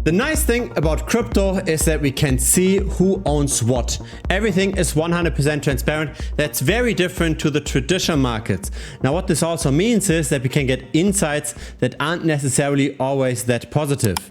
The nice thing about crypto is that we can see who owns what. Everything is 100% transparent. That's very different to the traditional markets. Now what this also means is that we can get insights that aren't necessarily always that positive.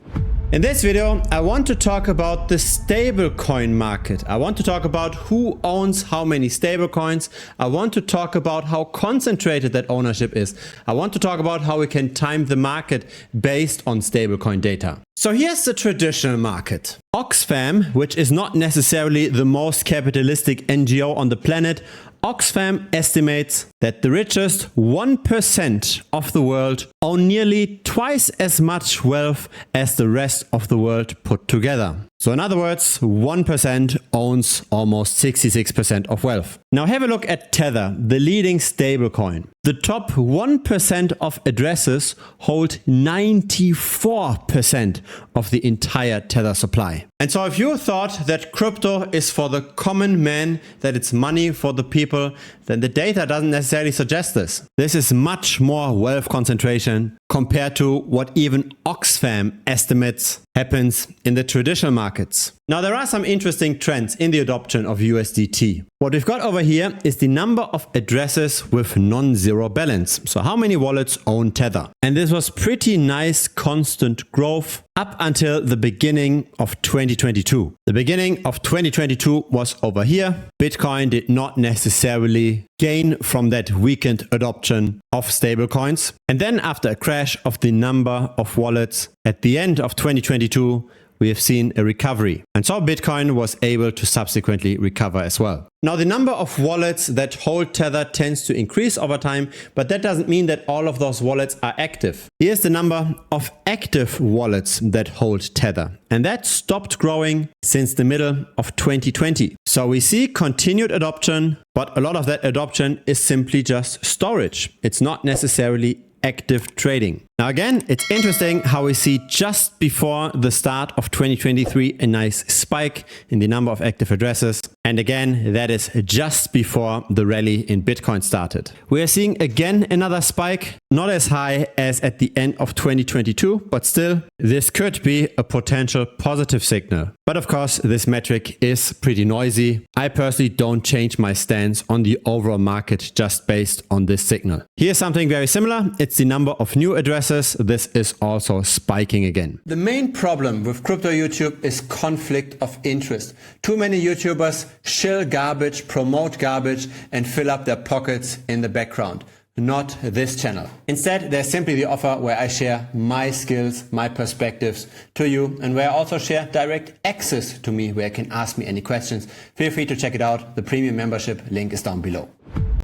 In this video, I want to talk about the stablecoin market. I want to talk about who owns how many stablecoins. I want to talk about how concentrated that ownership is. I want to talk about how we can time the market based on stablecoin data. So here's the traditional market. Oxfam, which is not necessarily the most capitalistic NGO on the planet, Oxfam estimates that the richest 1% of the world own nearly twice as much wealth as the rest of the world put together. So in other words, 1% owns almost 66% of wealth. Now have a look at Tether, the leading stablecoin. The top 1% of addresses hold 94% of the entire Tether supply. And so if you thought that crypto is for the common man, that it's money for the people, then the data doesn't necessarily suggest this. This is much more wealth concentration compared to what even Oxfam estimates happens in the traditional markets. Now there are some interesting trends in the adoption of USDT. What we've got over here is the number of addresses with non-zero balance. So how many wallets own Tether? And this was pretty nice constant growth up until the beginning of 2022. The beginning of 2022 was over here. Bitcoin did not necessarily gain from that weakened adoption of stablecoins. And then after a crash of the number of wallets at the end of 2022, we have seen a recovery. And so Bitcoin was able to subsequently recover as well. Now the number of wallets that hold Tether tends to increase over time, but that doesn't mean that all of those wallets are active. Here's the number of active wallets that hold Tether. And that stopped growing since the middle of 2020. So we see continued adoption, but a lot of that adoption is simply just storage. It's not necessarily active trading. Now again, it's interesting how we see just before the start of 2023 a nice spike in the number of active addresses. And again, that is just before the rally in Bitcoin started. We are seeing again another spike, not as high as at the end of 2022, but still this could be a potential positive signal. But of course, this metric is pretty noisy. I personally don't change my stance on the overall market just based on this signal. Here's something very similar. It's the number of new addresses. This is also spiking again. The main problem with crypto YouTube is conflict of interest. Too many YouTubers shill garbage, promote garbage, and fill up their pockets in the background. Not this channel. Instead, there's simply the offer where I share my skills, my perspectives to you, and where I also share direct access to me, where you can ask me any questions. Feel free to check it out. The premium membership link is down below.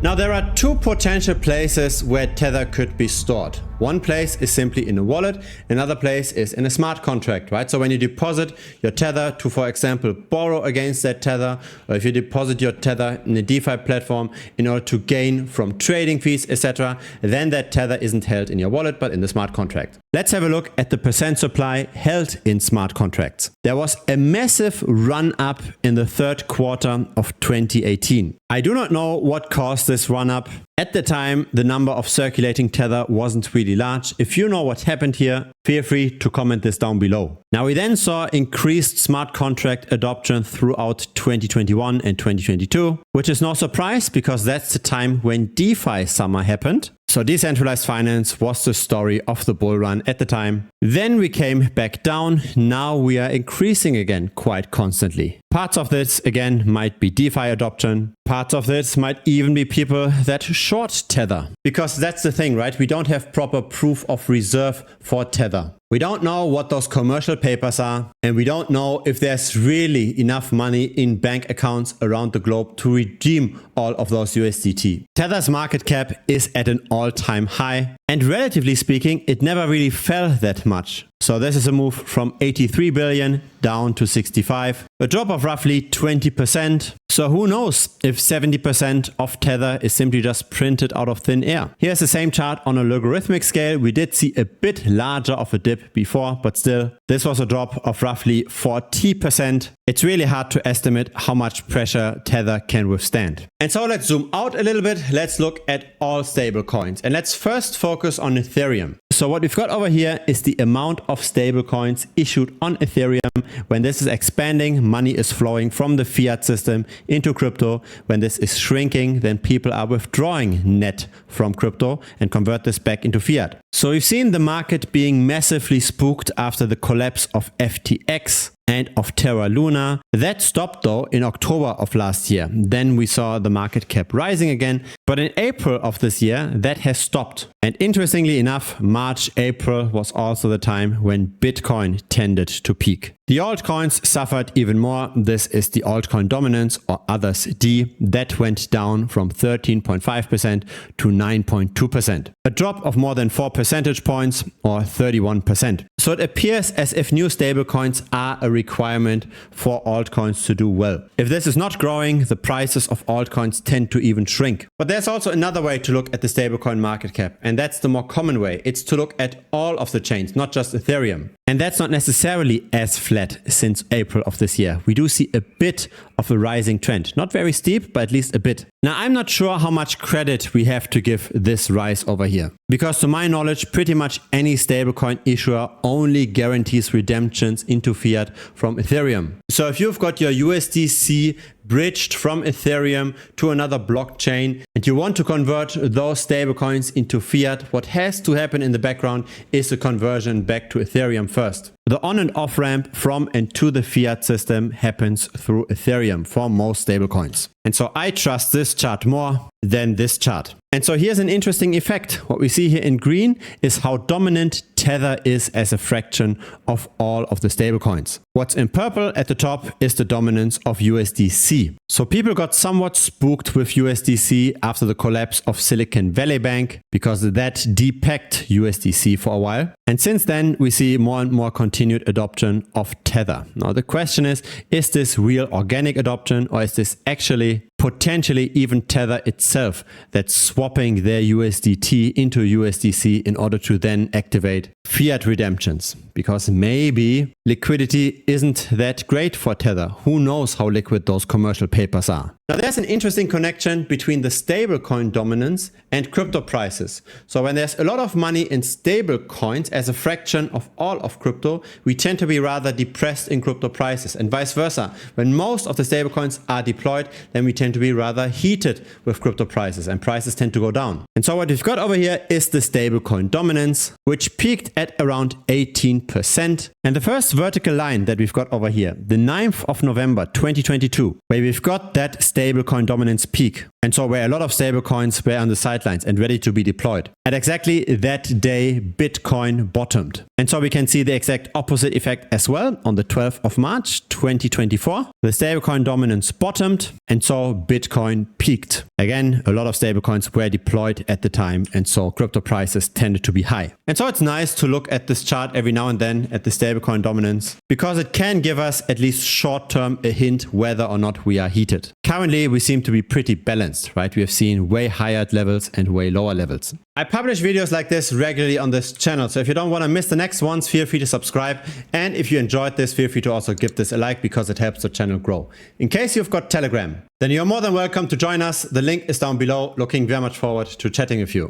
Now there are two potential places where Tether could be stored. One place is simply in a wallet, another place is in a smart contract, right? So when you deposit your Tether to, for example, borrow against that Tether, or if you deposit your Tether in a DeFi platform in order to gain from trading fees, etc., then that Tether isn't held in your wallet, but in the smart contract. Let's have a look at the percent supply held in smart contracts. There was a massive run up in the third quarter of 2018. I do not know what caused this run up. At the time, the number of circulating Tether wasn't really large. If you know what happened here, feel free to comment this down below. Now we then saw increased smart contract adoption throughout 2021 and 2022, which is no surprise because that's the time when DeFi summer happened. So decentralized finance was the story of the bull run at the time. Then we came back down. Now we are increasing again quite constantly. Parts of this again might be DeFi adoption. Parts of this might even be people that short Tether. Because that's the thing, right? We don't have proper proof of reserve for Tether. We don't know what those commercial papers are, and we don't know if there's really enough money in bank accounts around the globe to redeem all of those USDT. Tether's market cap is at an all-time high, and relatively speaking, it never really fell that much. So this is a move from 83 billion down to 65, a drop of roughly 20%. So who knows if 70% of Tether is simply just printed out of thin air. Here's the same chart on a logarithmic scale. We did see a bit larger of a dip before, but still, this was a drop of roughly 40%. It's really hard to estimate how much pressure Tether can withstand. And so let's zoom out a little bit. Let's look at all stablecoins. And let's first focus focus on Ethereum. So what we've got over here is the amount of stablecoins issued on Ethereum. When this is expanding, money is flowing from the fiat system into crypto. When this is shrinking, then people are withdrawing net from crypto and convert this back into fiat. So we've seen the market being massively spooked after the collapse of FTX and of Terra Luna. That stopped though in October of last year. Then we saw the market kept rising again. But in April of this year, that has stopped. And interestingly enough, March, April was also the time when Bitcoin tended to peak. The altcoins suffered even more. This is the altcoin dominance, or others D. That went down from 13.5% to 9.2%. A drop of more than 4 percentage points, or 31%. So it appears as if new stablecoins are a requirement for altcoins to do well. If this is not growing, the prices of altcoins tend to even shrink. But there's also another way to look at the stablecoin market cap, and that's the more common way. It's to look at all of the chains, not just Ethereum. And that's not necessarily as flat since April of this year. We do see a bit of a rising trend. Not very steep, but at least a bit. Now, I'm not sure how much credit we have to give this rise over here. Because to my knowledge, pretty much any stablecoin issuer only guarantees redemptions into fiat from Ethereum. So if you've got your USDC bridged from Ethereum to another blockchain and you want to convert those stablecoins into fiat, what has to happen in the background is a conversion back to Ethereum first. The on and off ramp from and to the fiat system happens through Ethereum for most stablecoins. And so I trust this chart more than this chart. And so here's an interesting effect. What we see here in green is how dominant Tether is as a fraction of all of the stablecoins. What's in purple at the top is the dominance of USDC. So people got somewhat spooked with USDC after the collapse of Silicon Valley Bank because that depegged USDC for a while. And since then, we see more and more continued adoption of Tether. Now the question is this real organic adoption, or is this actually potentially even Tether itself that's swapping their USDT into USDC in order to then activate fiat redemptions? Because maybe liquidity isn't that great for Tether. Who knows how liquid those commercial papers are? Now there's an interesting connection between the stablecoin dominance and crypto prices. So when there's a lot of money in stablecoins as a fraction of all of crypto, we tend to be rather depressed in crypto prices, and vice versa. When most of the stablecoins are deployed, then we tend to be rather heated with crypto prices and prices tend to go down. And so what we've got over here is the stablecoin dominance, which peaked at around 18%. And the first vertical line that we've got over here, the 9th of November 2022, where we've got that stablecoin dominance peak. And so where a lot of stablecoins were on the sidelines and ready to be deployed. At exactly that day, Bitcoin bottomed. And so we can see the exact opposite effect as well on the 12th of March 2024. The stablecoin dominance bottomed and so Bitcoin peaked. Again, a lot of stablecoins were deployed at the time and so crypto prices tended to be high. And so it's nice to look at this chart every now and then at the stablecoin dominance because it can give us at least short term a hint whether or not we are heated. Currently, we seem to be pretty balanced, right? We have seen way higher levels and way lower levels. I publish videos like this regularly on this channel, so if you don't want to miss the next ones, feel free to subscribe. And if you enjoyed this, feel free to also give this a like because it helps the channel grow. In case you've got Telegram, then you're more than welcome to join us. The link is down below. Looking very much forward to chatting with you.